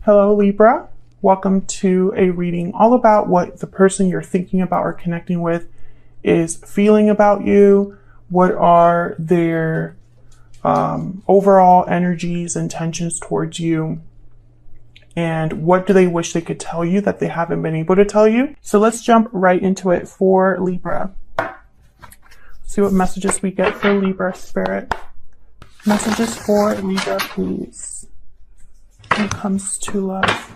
Hello, Libra. Welcome to a reading all about what the person you're thinking about or connecting with is feeling about you. What are their overall energies, intentions towards you? And what do they wish they could tell you that they haven't been able to tell you? So let's jump right into it for Libra. Let's see what messages we get for Libra, Spirit. Messages for Libra, please. When it comes to love.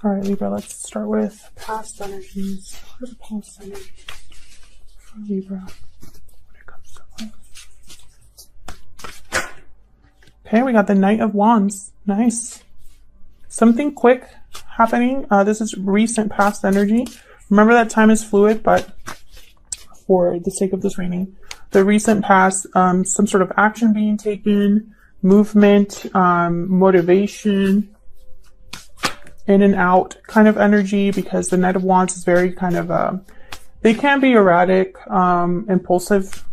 All right, Libra, let's start with past energies. What are the past energies for Libra when it comes to love? Okay, we got the Knight of Wands. Nice. Something quick happening. This is recent past energy. Remember that time is fluid, but for the sake of this reading, the recent past, some sort of action being taken, movement, motivation, in and out kind of energy, because the Knight of Wands is very kind of, they can be erratic, impulsive.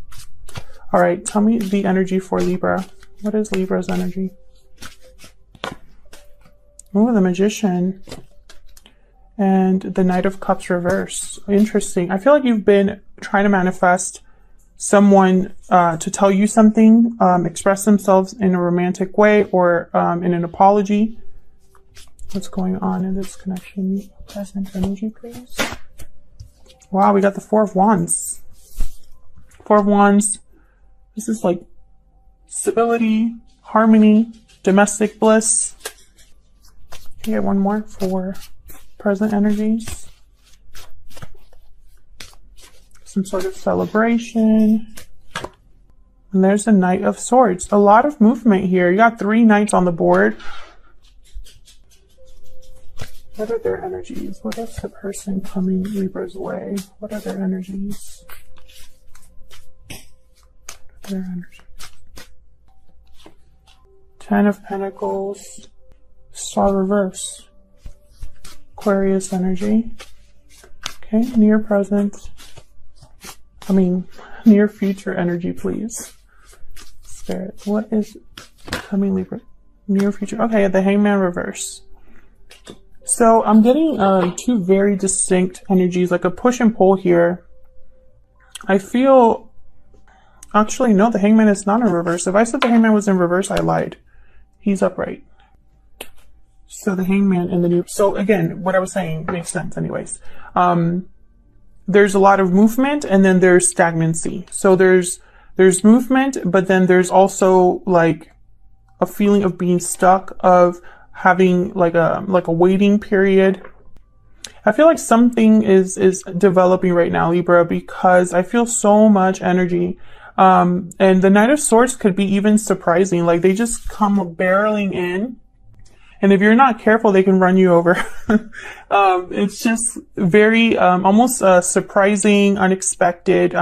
All right, tell me the energy for Libra. What is Libra's energy? Oh, the Magician and the Knight of Cups reverse. Interesting. I feel like you've been trying to manifest someone to tell you something, express themselves in a romantic way or in an apology. What's going on in this connection? Present energy, please. Wow, we got the Four of Wands. Four of Wands. This is like stability, harmony, domestic bliss. Can you get one more for present energies? Some sort of celebration. And there's the Knight of Swords. A lot of movement here. You got 3 knights on the board. What are their energies? What is the person coming Libra's way? What are their energies? What are their energies? 10 of Pentacles. Star reverse. Aquarius energy. Okay, near present. Near future energy, please. Spirit, what is coming Libra? Near future. Okay, the Hangman reverse. So I'm getting 2 very distinct energies, like a push and pull here. I feel, actually, no, the Hangman is not in reverse. If I said the Hangman was in reverse, I lied. He's upright. So the Hangman and the new, so again, what I was saying makes sense anyways. There's a lot of movement and then there's stagnancy. So there's movement, but then there's also like a feeling of being stuck, of having like a waiting period. I feel like something is developing right now, Libra, because I feel so much energy. And the Knight of Swords could be even surprising. Like they just come barreling in. And if you're not careful, they can run you over. It's just very, almost surprising, unexpected.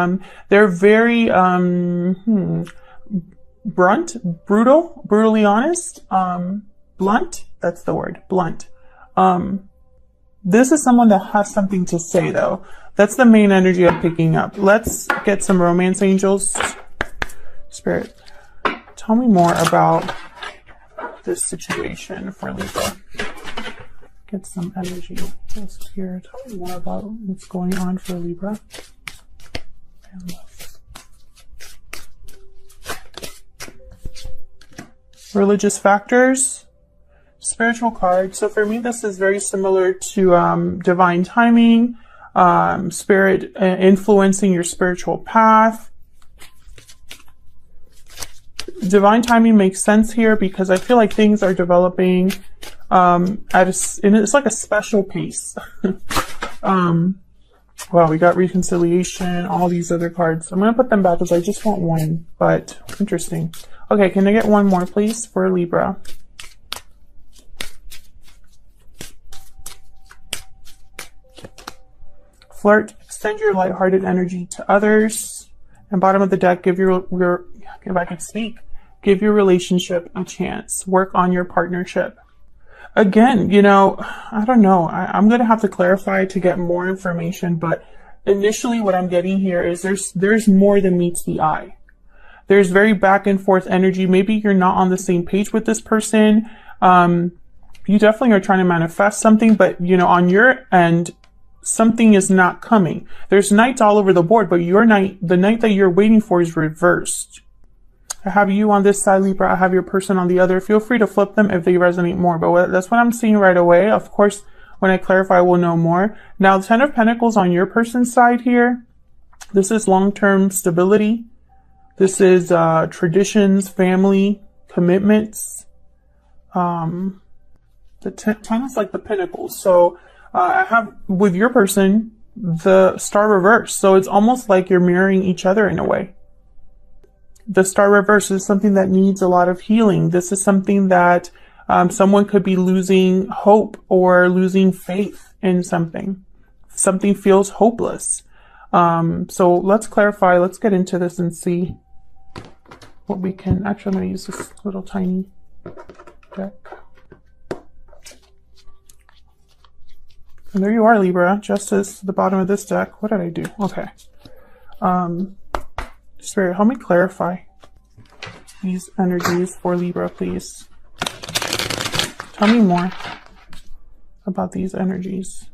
They're very brutally honest, blunt. That's the word, blunt. This is someone that has something to say, though. That's the main energy I'm picking up. Let's get some romance angels. Spirit, tell me more about this situation for Libra. Get some energy just here. Tell me more about what's going on for Libra. And love. Religious factors, spiritual card. So for me, this is very similar to divine timing, spirit influencing your spiritual path. Divine timing makes sense here because I feel like things are developing it's like a special pace. Wow, we got reconciliation, all these other cards. I'm going to put them back because I just want one, but interesting. Okay, can I get one more, please, for Libra? Flirt, extend your lighthearted energy to others. And bottom of the deck, give your if I can speak, give your relationship a chance. Work on your partnership. Again, you know, I don't know. I'm going to have to clarify to get more information, but initially what I'm getting here is there's more than meets the eye. There's very back and forth energy. Maybe you're not on the same page with this person. You definitely are trying to manifest something, but you know, on your end, something is not coming. There's knights all over the board, but your knight, the knight that you're waiting for, is reversed. I have you on this side, Libra. I have your person on the other. Feel free to flip them if they resonate more, but that's what I'm seeing right away. Of course, when I clarify, we'll know more. Now, the 10 of Pentacles on your person's side here. This is long-term stability. This is traditions, family, commitments. The 10 is like the Pentacles. So I have, with your person, the Star reverse. So it's almost like you're mirroring each other in a way. The Star reverse is something that needs a lot of healing. This is something that someone could be losing hope or losing faith in something. Something feels hopeless. So let's clarify. Let's get into this and see what we can. Actually, I'm going to use this little tiny deck. And there you are, Libra, just as the bottom of this deck. What did I do? Okay. Spirit, help me clarify these energies for Libra, please. Tell me more about these energies.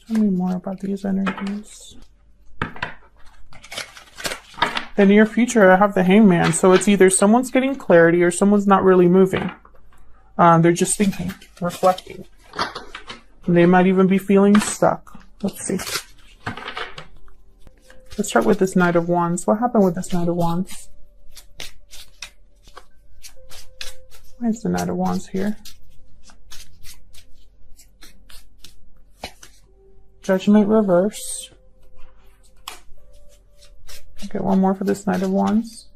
Tell me more about these energies. The near future, I have the Hangman. So it's either someone's getting clarity or someone's not really moving. They're just thinking, reflecting. And they might even be feeling stuck. Let's see. Let's start with this Knight of Wands. What happened with this Knight of Wands? Why is the Knight of Wands here? Judgment reverse. Okay, one more for this Knight of Wands.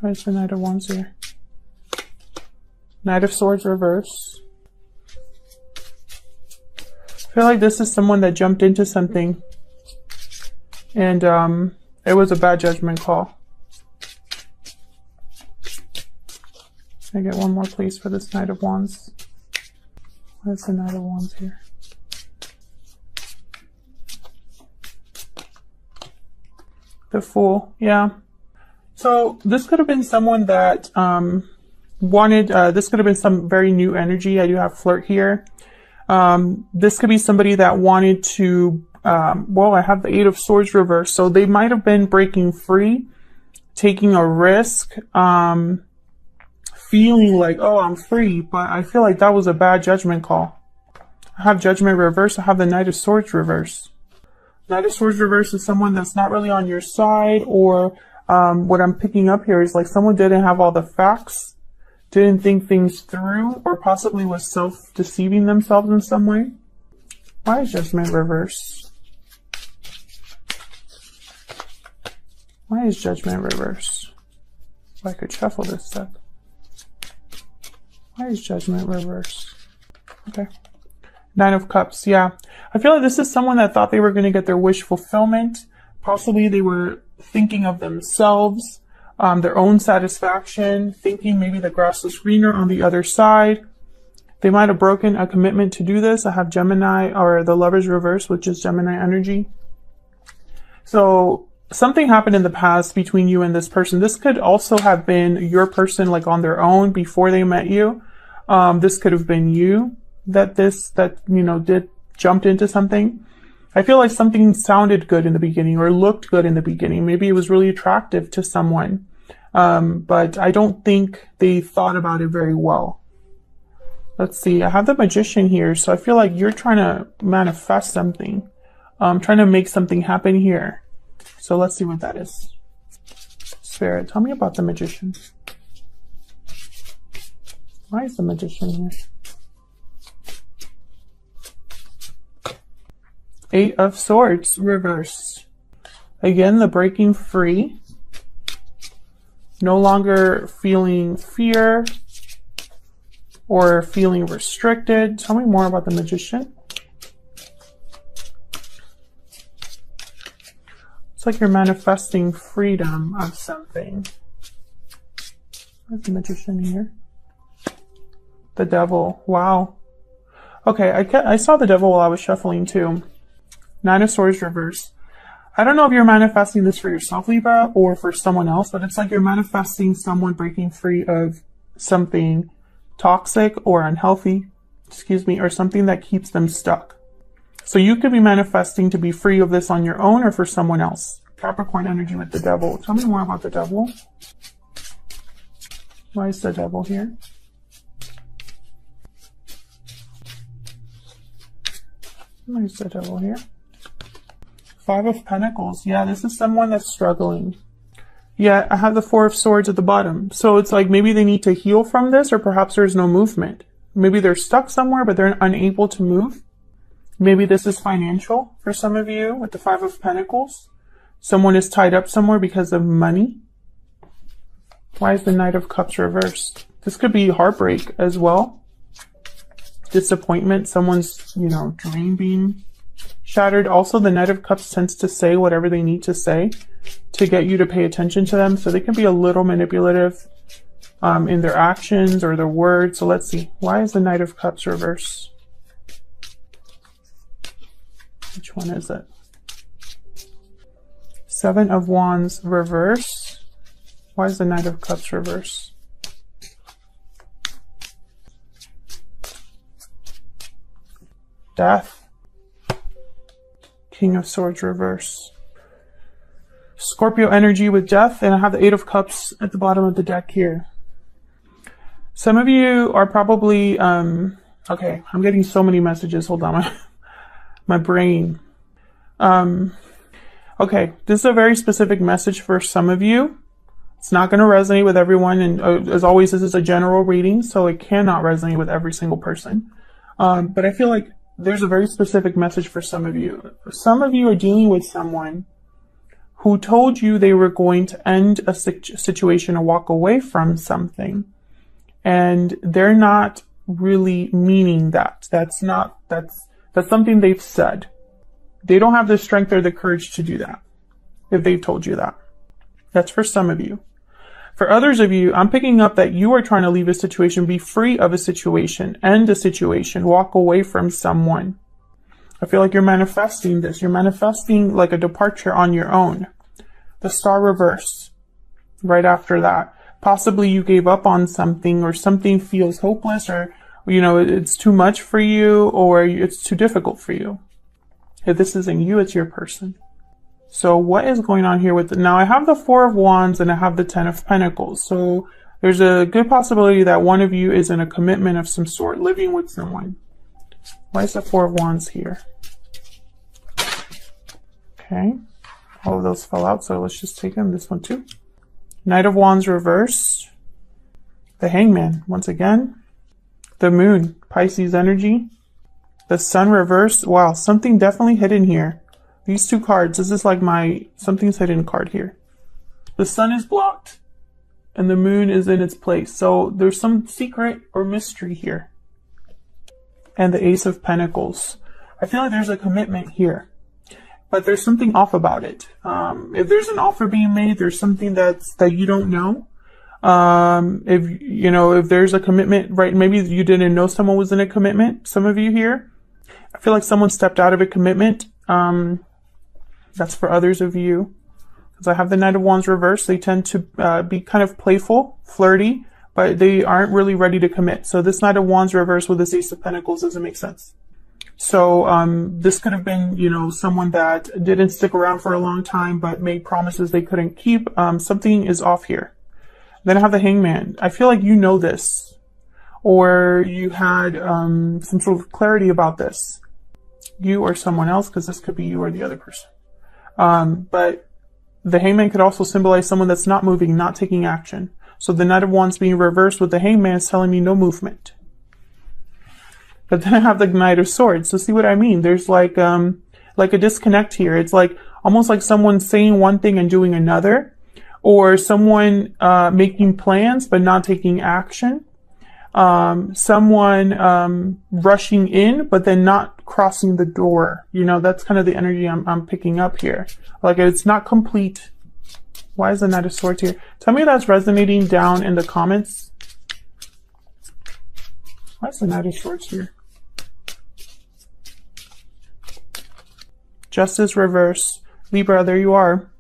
Where's the Knight of Wands here? Knight of Swords reverse. I feel like this is someone that jumped into something and it was a bad judgment call. Can I get one more please for this Knight of Wands? Where's the Knight of Wands here? The Fool, yeah. So this could have been someone that wanted, this could have been some very new energy. I do have flirt here. This could be somebody that wanted to, well, I have the Eight of Swords reverse. So they might have been breaking free, taking a risk, feeling like, oh, I'm free, but I feel like that was a bad judgment call. I have Judgment reverse. I have the Knight of Swords reverse. Knight of Swords reverse is someone that's not really on your side, or what I'm picking up here is like someone didn't have all the facts, didn't think things through, or possibly was self-deceiving themselves in some way. Why is Judgment reverse? Why is Judgment reverse? Well, I could shuffle this stuff. Why is Judgment reverse? Okay. Nine of Cups, yeah. I feel like this is someone that thought they were going to get their wish fulfillment. Possibly they were thinking of themselves, their own satisfaction, thinking maybe the grass was greener on the other side. They might have broken a commitment to do this. I have Gemini, or the Lover's reverse, which is Gemini energy. So something happened in the past between you and this person. This could also have been your person, like on their own before they met you. This could have been you that you know, jumped into something. I feel like something sounded good in the beginning or looked good in the beginning. Maybe it was really attractive to someone. But I don't think they thought about it very well. Let's see. I have the Magician here. So I feel like you're trying to manifest something. Trying to make something happen here. So let's see what that is. Spirit, tell me about the Magician. Why is the Magician here? Eight of Swords, reverse. Again, the breaking free. No longer feeling fear or feeling restricted. Tell me more about the Magician. It's like you're manifesting freedom of something. Where's the Magician here? The Devil. Wow. Okay, I saw the Devil while I was shuffling too. Nine of Swords reverse. I don't know if you're manifesting this for yourself, Libra, or for someone else, but it's like you're manifesting someone breaking free of something toxic or unhealthy, or something that keeps them stuck. So you could be manifesting to be free of this on your own or for someone else. Capricorn energy with the Devil. Tell me more about the Devil. Why is the Devil here? Why is the Devil here? Five of Pentacles. Yeah, this is someone that's struggling. Yeah, I have the Four of Swords at the bottom. So it's like maybe they need to heal from this, or perhaps there's no movement. Maybe they're stuck somewhere, but they're unable to move. Maybe this is financial for some of you with the Five of Pentacles. Someone is tied up somewhere because of money. Why is the Knight of Cups reversed? This could be heartbreak as well. Disappointment. Someone's, dream being shattered. Also, the Knight of Cups tends to say whatever they need to say to get you to pay attention to them. So they can be a little manipulative in their actions or their words. So let's see. Why is the Knight of Cups reversed? Which one is it? Seven of Wands reverse. Why is the Knight of Cups reverse? Death. King of Swords reverse. Scorpio energy with Death, and I have the Eight of Cups at the bottom of the deck here. Some of you are probably, okay, I'm getting so many messages. Hold on, my brain. Okay, this is a very specific message for some of you. It's not going to resonate with everyone, and as always, this is a general reading, so it cannot resonate with every single person. But I feel like there's a very specific message for some of you. Some of you are dealing with someone who told you they were going to end a situation or walk away from something, and they're not really meaning that. That's something they've said. They don't have the strength or the courage to do that if they've told you that. That's for some of you. For others of you, I'm picking up that you are trying to leave a situation, be free of a situation, end a situation, walk away from someone. I feel like you're manifesting this. You're manifesting like a departure on your own. The Star reverse right after that. Possibly you gave up on something, or something feels hopeless, or, it's too much for you, or it's too difficult for you. If this isn't you, it's your person. So what is going on here with now I have the Four of Wands and I have the Ten of Pentacles. So there's a good possibility that one of you is in a commitment of some sort, living with someone. Why is the Four of Wands here? Okay. All of those fell out, so let's just take them. This one too. Knight of Wands reversed. The Hangman, once again. The Moon, Pisces energy. The Sun reversed. Wow, something definitely hidden here. These two cards, this is like something's hidden card here. The Sun is blocked and the Moon is in its place. So there's some secret or mystery here. And the Ace of Pentacles. I feel like there's a commitment here, but there's something off about it. If there's an offer being made, there's something that you don't know. If there's a commitment, right? Maybe you didn't know someone was in a commitment. Some of you here, I feel like someone stepped out of a commitment. That's for others of you. Because I have the Knight of Wands reversed. They tend to be kind of playful, flirty, but they aren't really ready to commit. So this Knight of Wands reversed with this Ace of Pentacles doesn't make sense. So this could have been, someone that didn't stick around for a long time, but made promises they couldn't keep. Something is off here. Then I have the Hangman. I feel like you know this, or you had some sort of clarity about this. You or someone else, because this could be you or the other person. But the Hangman could also symbolize someone that's not moving, not taking action. So the Knight of Wands being reversed with the Hangman is telling me no movement. But then I have the Knight of Swords. So see what I mean? There's like a disconnect here. It's like almost like someone saying one thing and doing another, or someone making plans but not taking action. Someone rushing in but then not crossing the door. That's kind of the energy I'm picking up here. Like it's not complete. Why is the Knight of Swords here? Tell me that's resonating down in the comments. Why is the Knight of Swords here? Justice reverse. Libra, there you are.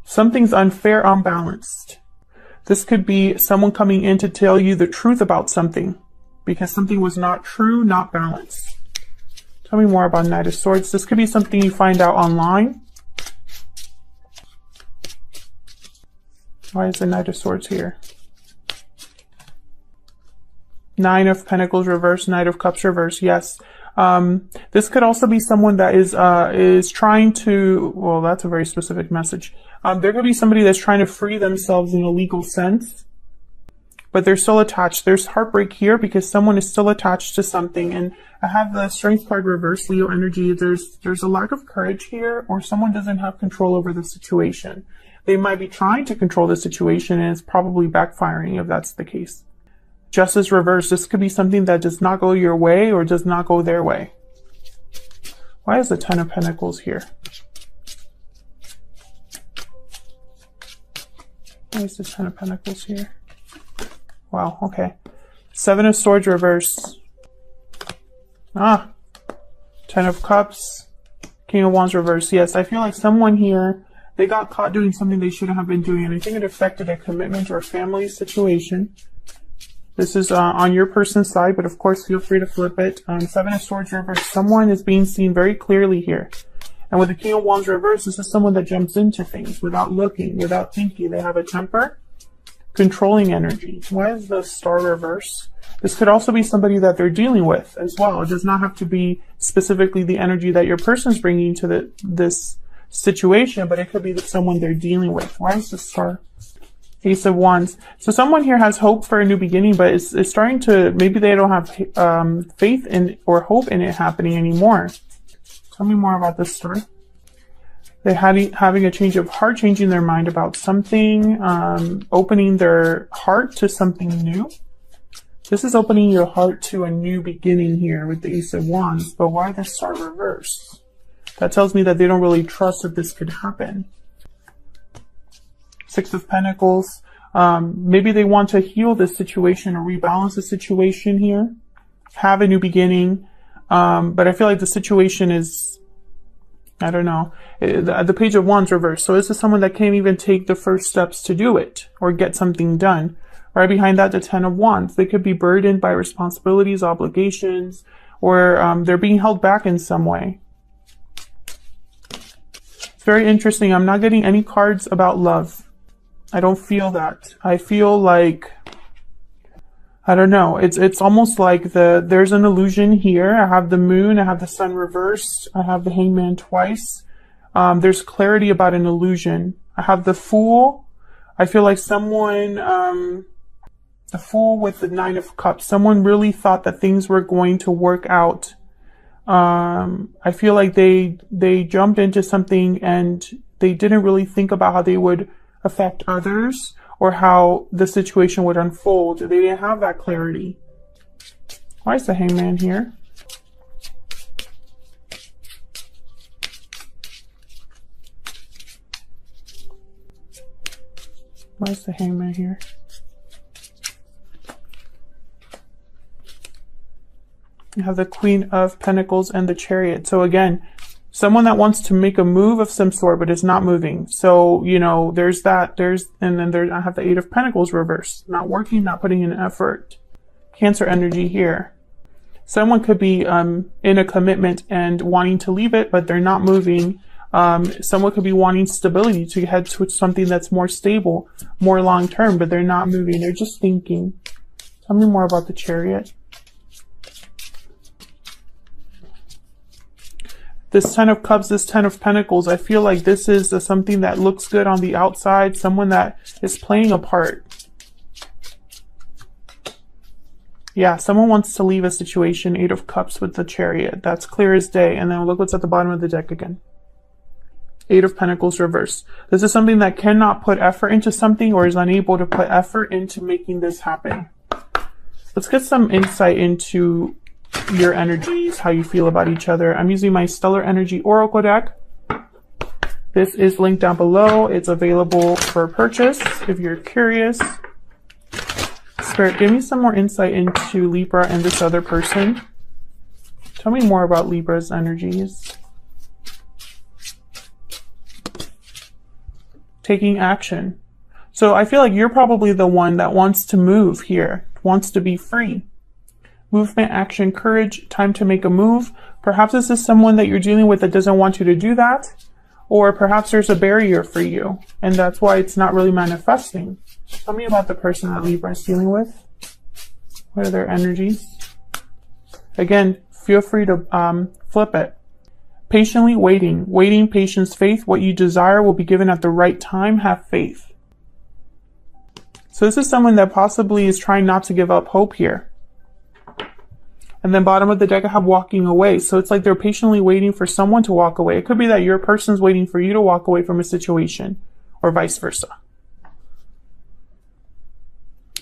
Something's unfair, unbalanced. This could be someone coming in to tell you the truth about something because something was not true, not balanced. Tell me more about Knight of Swords. This could be something you find out online. Why is the Knight of Swords here? Nine of Pentacles reverse, Knight of Cups reverse. Yes. This could also be someone that is trying to, well, that's a very specific message. There could be somebody that's trying to free themselves in a legal sense, but they're still attached. There's heartbreak here because someone is still attached to something. And I have the Strength card reverse, Leo energy. There's a lack of courage here, or someone doesn't have control over the situation. They might be trying to control the situation and it's probably backfiring if that's the case. Justice reverse. This could be something that does not go your way or does not go their way. Why is the Ten of Pentacles here? Why is the Ten of Pentacles here? Wow, okay. Seven of Swords reverse. Ten of Cups. King of Wands reverse. Yes, I feel like someone here, they got caught doing something they shouldn't have been doing, and I think it affected a commitment or a family situation. This is on your person's side, but of course, feel free to flip it. Seven of Swords reverse. Someone is being seen very clearly here. And with the King of Wands reverse, this is someone that jumps into things without looking, without thinking. They have a temper, controlling energy. Why is the Star reverse? This could also be somebody that they're dealing with as well. It does not have to be specifically the energy that your person's bringing to this situation, but it could be someone they're dealing with. Why is the Star? Ace of Wands. So someone here has hope for a new beginning, but it's starting to, maybe they don't have faith in or hope in it happening anymore. Tell me more about this story. They're having a change of heart, changing their mind about something, opening their heart to something new. This is opening your heart to a new beginning here with the Ace of Wands, but why the Star reverse? That tells me that they don't really trust that this could happen. Six of Pentacles. Maybe they want to heal this situation or rebalance the situation here. Have a new beginning. But I feel like the situation is, I don't know. The Page of Wands reversed. So this is someone that can't even take the first steps to do it or get something done. Right behind that, the Ten of Wands. They could be burdened by responsibilities, obligations, or they're being held back in some way. It's very interesting. I'm not getting any cards about love. I don't feel that. I feel like, I don't know. It's almost like there's an illusion here. I have the Moon. I have the Sun reversed. I have the Hangman twice. There's clarity about an illusion. I have the Fool. I feel like someone, the Fool with the Nine of Cups. Someone really thought that things were going to work out. I feel like they jumped into something and they didn't really think about how they would affect others or how the situation would unfold. They didn't have that clarity. Why is the Hangman here? Why is the Hangman here? You have the Queen of Pentacles and the Chariot. So again, someone that wants to make a move of some sort, but is not moving. So, you know, there's that, and then I have the Eight of Pentacles reversed. Not working, not putting in effort. Cancer energy here. Someone could be in a commitment and wanting to leave it, but they're not moving. Someone could be wanting stability to head to something that's more stable, more long-term, but they're not moving. They're just thinking. Tell me more about the Chariot. This Ten of Cups, this Ten of Pentacles, I feel like this is something that looks good on the outside, someone that is playing a part. Yeah, someone wants to leave a situation. Eight of Cups with the Chariot. That's clear as day. And then look what's at the bottom of the deck again. Eight of Pentacles reversed. This is something that cannot put effort into something or is unable to put effort into making this happen. Let's get some insight into your energies, how you feel about each other. I'm using my Stellar Energy Oracle deck. This is linked down below. It's available for purchase if you're curious. Spirit, give me some more insight into Libra and this other person. Tell me more about Libra's energies. Taking action. So I feel like you're probably the one that wants to move here, wants to be free. Movement, action, courage, time to make a move. Perhaps this is someone that you're dealing with that doesn't want you to do that. Or perhaps there's a barrier for you, and that's why it's not really manifesting. Tell me about the person that Libra is dealing with. What are their energies? Again, feel free to flip it. Patiently waiting. Waiting, patience, faith. What you desire will be given at the right time. Have faith. So this is someone that possibly is trying not to give up hope here. And then bottom of the deck, I have walking away. So it's like they're patiently waiting for someone to walk away. It could be that your person's waiting for you to walk away from a situation, or vice versa.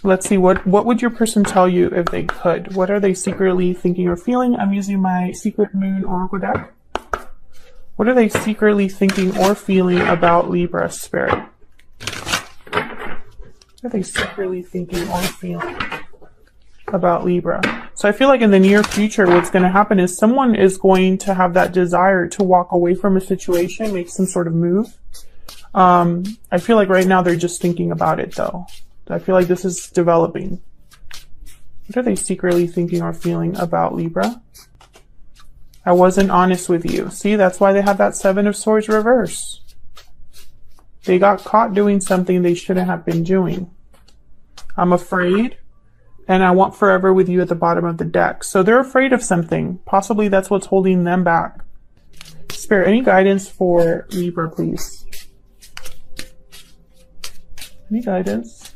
Let's see, what would your person tell you if they could? What are they secretly thinking or feeling? I'm using my Secret Moon Oracle deck. What are they secretly thinking or feeling about Libra, Spirit? What are they secretly thinking or feeling about Libra? So I feel like in the near future, what's going to happen is someone is going to have that desire to walk away from a situation, make some sort of move. I feel like right now they're just thinking about it though. I feel like this is developing. What are they secretly thinking or feeling about Libra? I wasn't honest with you. See, that's why they have that Seven of Swords reverse. They got caught doing something they shouldn't have been doing. I'm afraid, and I want forever with you at the bottom of the deck. So they're afraid of something. Possibly that's what's holding them back. Spirit, any guidance for Libra, please? Any guidance?